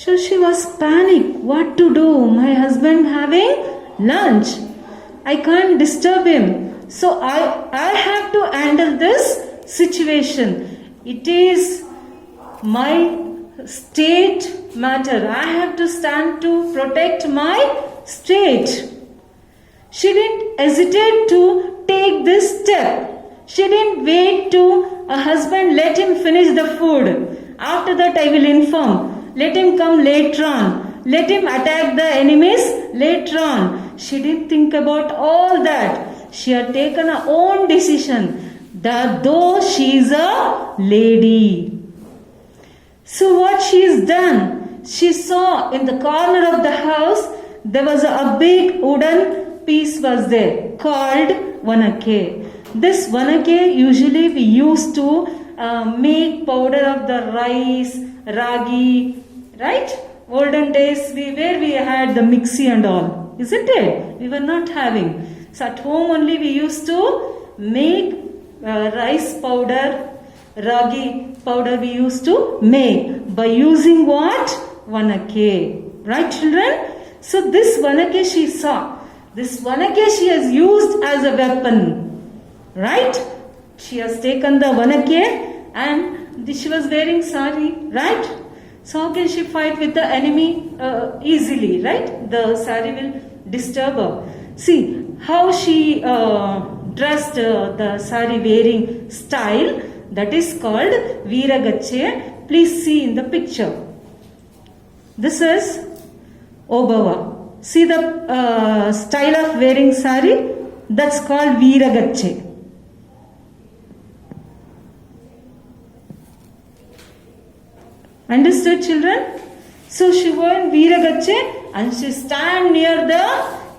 So she was panicked. What to do? My husband having lunch. I can't disturb him. So I have to handle this situation. It is my state matter. I have to stand to protect my state. She didn't hesitate to take this step. She didn't wait to a husband let him finish the food. After that I will inform. Let him come later on. Let him attack the enemies later on. She didn't think about all that. She had taken her own decision that though she is a lady. So what she has done, she saw in the corner of the house there was a big wooden piece was there called vanake. This vanake usually we used to make powder of the rice, ragi, right? Olden days where we had the mixie and all, isn't it? We were not having. So at home only we used to make rice powder, ragi powder we used to make by using what? Vanake. Right, children? So this vanake she saw. This vanake she has used as a weapon. Right? She has taken the vanake and she was wearing sari. Right? So how can she fight with the enemy easily? Right? The sari will disturb her. See how she dressed the sari wearing style. That is called Veeragache. Please see in the picture. This is Obava. See the style of wearing sari? That's called Veeragache. Understood, children? So she wore Veeragache and she stand near the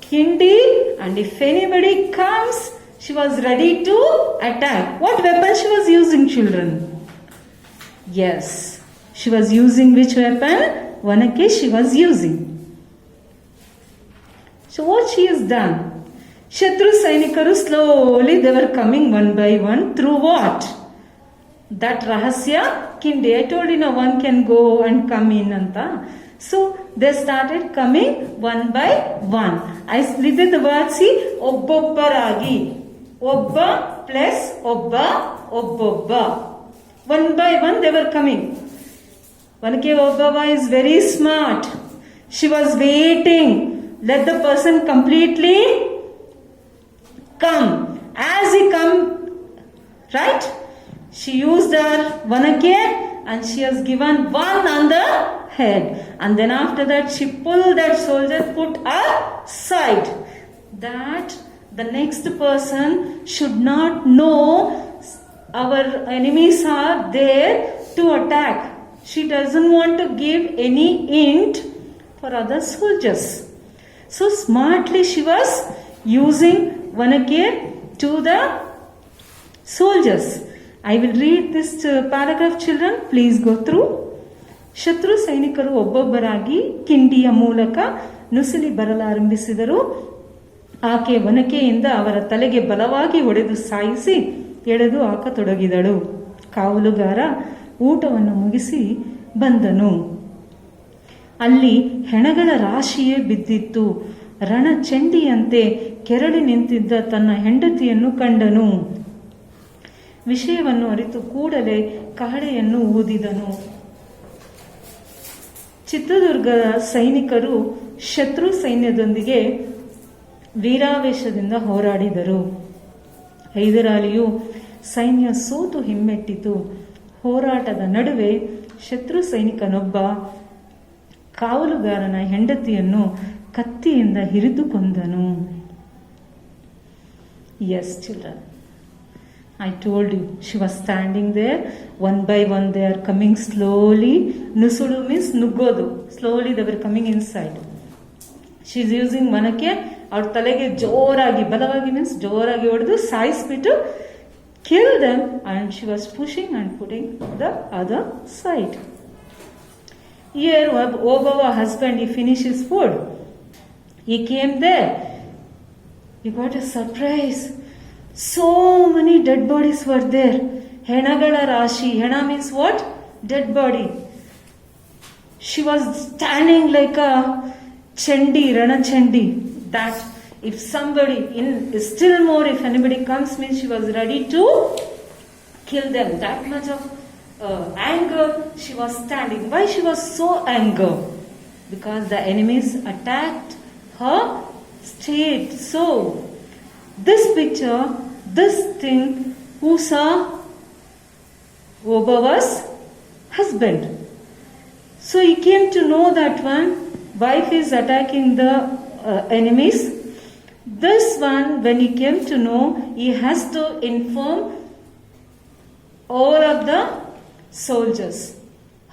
kindi, and if anybody comes, she was ready to attack. What weapon she was using, children? Yes, she was using which weapon? Vanake she was using. So what she has done? Shatru Sainikaru slowly they were coming one by one through what? That Rahasya Kindi. I told you now one can go and come in anta. So they started coming one by one. I split the word, see, Obbobbaragi. Obba plus Obba, Obbobba. One by one they were coming. Vanake Obbava is very smart. She was waiting. Let the person completely come. As he come, right? She used her vanake and she has given one on the head. And then after that she pulled that soldier, put aside. That the next person should not know our enemies are there to attack. She doesn't want to give any hint for other soldiers. So smartly she was using vanake to the soldiers. I will read this paragraph, children. Please go through. ಶತ್ರು ಸೈನಿಕರು ಒಬ್ಬೊಬ್ಬರಾಗಿ ಕಿಂಡಿಯ ಮೂಲಕ ನುಸುಳಿ ಬರಲಾರಂಭಿಸಿದರು. ಆಕೆ ವನಕೆಯಿಂದ ಅವರ ತಲೆಗೆ ಬಲವಾಗಿ ಹೊಡೆದು ಸಾಯಿಸಿ ಎಳೆದು ಹಾಕತೊಡಗಿದಳು. ಕಾವಲುಗಾರ ಊಟವನ್ನು ಮುಗಿಸಿ ಬಂದನು. ಅಲ್ಲಿ ಹೆಣಗಳ ರಾಶಿಯೇ ಬಿದ್ದಿತ್ತು. ರಣಚಂಡಿಯಂತೆ ಕೆರಳಿ ನಿಂತಿದ್ದ ತನ್ನ ಹೆಂಡತಿಯನ್ನು ಕಂಡನು. ವಿಷಯವನ್ನು ಅರಿತು ಕೂಡಲೇ ಕಹಳೆಯನ್ನು ಊದಿದನು. ಚಿತ್ರದುರ್ಗದ ಸೈನಿಕರು ಶತ್ರು ಸೈನ್ಯದೊಂದಿಗೆ ವೀರಾವೇಶದಿಂದ ಹೋರಾಡಿದರು. ಹೈದರಾಲಿಯು ಸೈನ್ಯ ಸೋತು ಹಿಮ್ಮೆಟ್ಟಿತು. ಹೋರಾಟದ ನಡುವೆ ಶತ್ರು ಸೈನಿಕನೊಬ್ಬ ಕಾವಲುಗಾರನ ಹೆಂಡತಿಯನ್ನು ಕತ್ತಿಯಿಂದ ಹಿರಿದು ಕೊಂದನು. Yes children, I told you, she was standing there, one by one they are coming slowly. Nusulu means nuggodu. Slowly they were coming inside. She is using vanake, ಅವ್ರ ತಲೆಗೆ ಜೋರಾಗಿ, ಬಲವಾಗಿ means ಜೋರಾಗಿ ಹೊಡೆದು ಸಾಯಿಸ್ಬಿಟ್ಟು kill them, and she was pushing and putting the other side. Here Obava husband, he finished his food. He came there. He got a surprise. So many dead bodies were there. Henagala Rashi. Hena means what? Dead body. She was standing like a Chandi, Rana Chandi. That if somebody still more, if anybody comes, means she was ready to kill them. That much of anger she was standing. Why she was so angry? Because the enemies attacked her state. So this picture, this thing, who saw? Obawa's husband. So he came to know that one wife is attacking the enemies. This one, when he came to know, he has to inform all of the soldiers.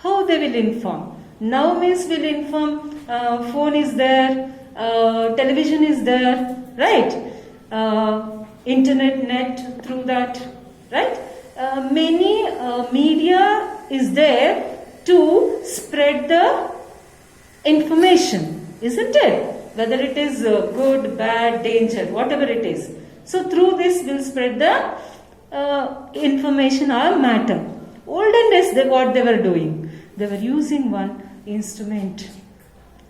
How they will inform? Now means will inform, phone is there, television is there, right? Internet, net, through that, right? Many media is there to spread the information, isn't it? Whether it is good, bad, danger, whatever it is. So through this will spread the information or matter. Olden days, what they were doing? They were using one instrument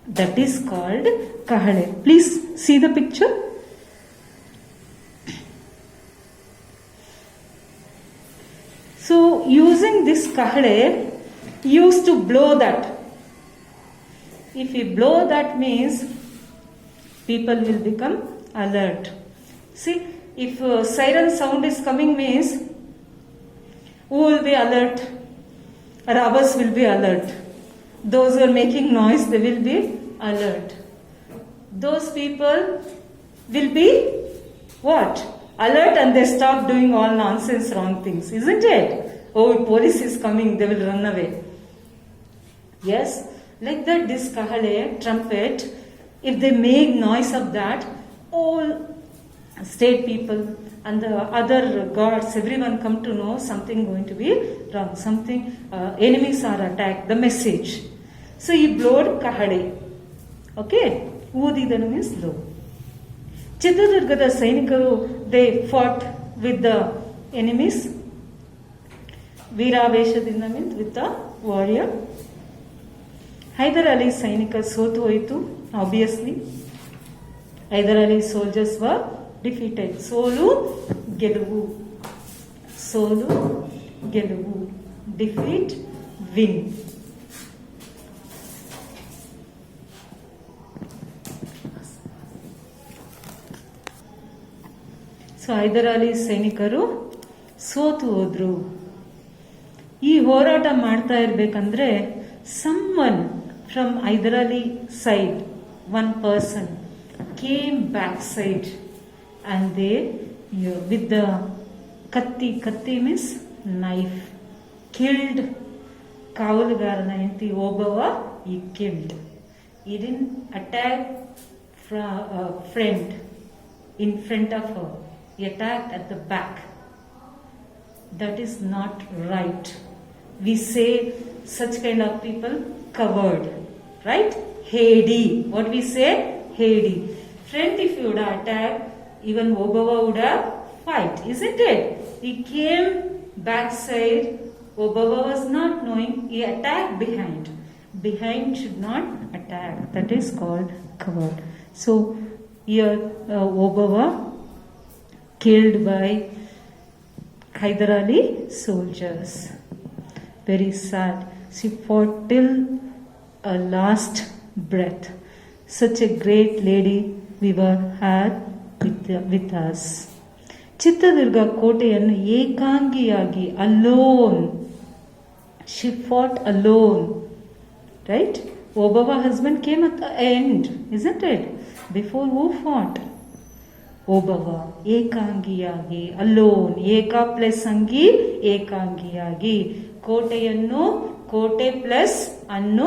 that is called kahale. Please see the picture. So using this kahale, used to blow that. If you blow that means people will become alert. See, if siren sound is coming means who will be alert? Robbers will be alert. Those who are making noise, they will be alert. Those people will be what? Alert, and they stop doing all nonsense, wrong things, isn't it? Oh, police is coming, they will run away. Yes, like that, this kahale, trumpet, if they make noise of that, all state people and the other gods, everyone come to know something going to be wrong, something, enemies are attacked, the message. So he blowed kahale. Okay, Udidanu means blow. Chitradurgada Sainikaru, they fought with the enemies. Veeraveshadinda means with the warrior. Hyder Ali Sainika sotu hoitu, obviously. Hyder Ali soldiers were defeated. Solu Geluvu. Solu Geluvu. Defeat, win. So Hyder Ali ಸೈನಿಕರು ಸೋತು ಹೋದ್ರು. ಈ ಹೋರಾಟ ಮಾಡ್ತಾ ಇರ್ಬೇಕಂದ್ರೆ someone from Hyder Ali side, one person came backside and they with the katti means knife, killed Kavalugarana Enti Obava. He killed. He didn't attack friend in front of her. He attacked at the back. That is not right. We say such kind of people covered, right? Heady. What we say? Heady. Friend, if you would attack, even Obava would have fight, isn't it? He came backside. Obava was not knowing. He attacked behind. Behind should not attack. That is called covered. So here Obava killed by Hyder Ali soldiers. Very sad. She fought till a last breath. Such a great lady we were had with us. Chitradurga ಕೋಟೆಯನ್ನು ಏಕಾಂಗಿಯಾಗಿ alone. She fought alone. Right? Obava husband came at the end, isn't it? Before who fought? Obava. ಏಕಾಂಗಿಯಾಗಿ alone. ಏಕಾ plus ಅಂಗಿ ಏಕಾಂಗಿಯಾಗಿ. ಕೋಟೆಯನ್ನು ಕೋಟೆ plus ಅನ್ನು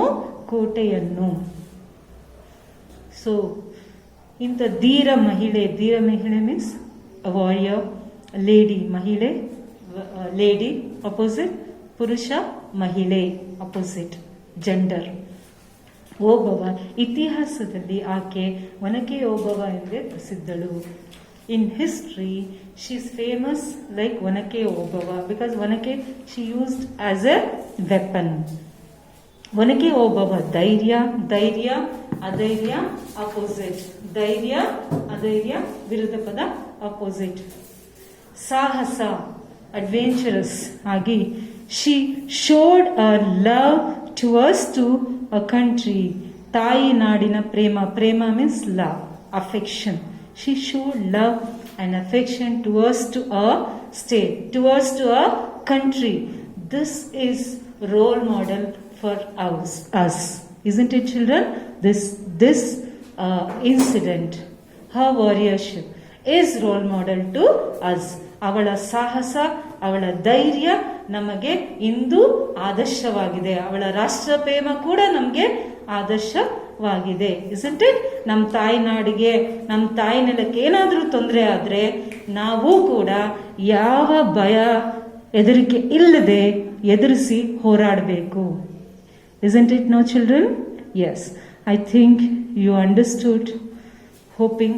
ಕೋಟೆಯನ್ನು. So ಇಂಥ ಧೀರ ಮಹಿಳೆ ಮೀನ್ಸ್ ವಾರಿಯರ್, ಲೇಡಿ ಮಹಿಳೆ, ಲೇಡಿ ಅಪೋಸಿಟ್, ಪುರುಷ ಮಹಿಳೆ ಅಪೋಸಿಟ್, ಜೆಂಡರ್. ಓಬವ್ವ, ಇತಿಹಾಸದಲ್ಲಿ ಆಕೆ ಒನಕೆ ಓಬವ್ವ ಎಂದೇ ಪ್ರಸಿದ್ಧಳು. In history, she is famous like Onake Obava because Onake she used as a weapon. Onake Obavva ಧೈರ್ಯ, ಧೈರ್ಯ ಅಧೈರ್ಯ ಅಪೋಸಿಟ್, ಧೈರ್ಯ ಅಧೈರ್ಯ ವಿರುದ್ಧ ಪದ ಅಪೋಸಿಟ್. ಸಾಹಸ ಅಡ್ವೆಂಚರಸ್ ಆಗಿ she showed a love towards to a country, ತಾಯಿ ನಾಡಿನ ಪ್ರೇಮ, ಪ್ರೇಮ means love, affection. She showed love and affection towards to a state, towards to a country. This is role model for us, isn't it, children? This incident, her warriorship, is role model to us. ಅವಳ ಸಾಹಸ, ಅವಳ ಧೈರ್ಯ ನಮಗೆ ಇಂದು ಆದರ್ಶವಾಗಿದೆ. ಅವಳ ರಾಷ್ಟ್ರ ಪ್ರೇಮ ಕೂಡ ನಮಗೆ ಆದರ್ಶವಾಗಿದೆ. isn't it? ನಮ್ಮ ತಾಯಿ ನಾಡಿಗೆ, ನಮ್ಮ ತಾಯಿ ನೆಲಕ್ಕೆ ಏನಾದರೂ ತೊಂದರೆ ಆದರೆ ನಾವು ಕೂಡ ಯಾವ ಭಯ ಹೆದರಿಕೆ ಇಲ್ಲದೆ ಎದುರಿಸಿ ಹೋರಾಡಬೇಕು. isn't it, no children? Yes, I think you understood. Hoping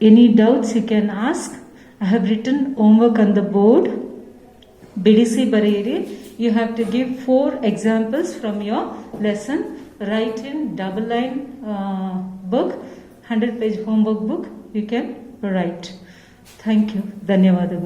any doubts you can ask. I have written homework on the board. ಬಿಡಿಸಿ ಬರೆಯಿರಿ. You have to give 4 examples from your lesson. Write in double line book, 100-page homework book you can write. Thank you. ಧನ್ಯವಾದಗಳು.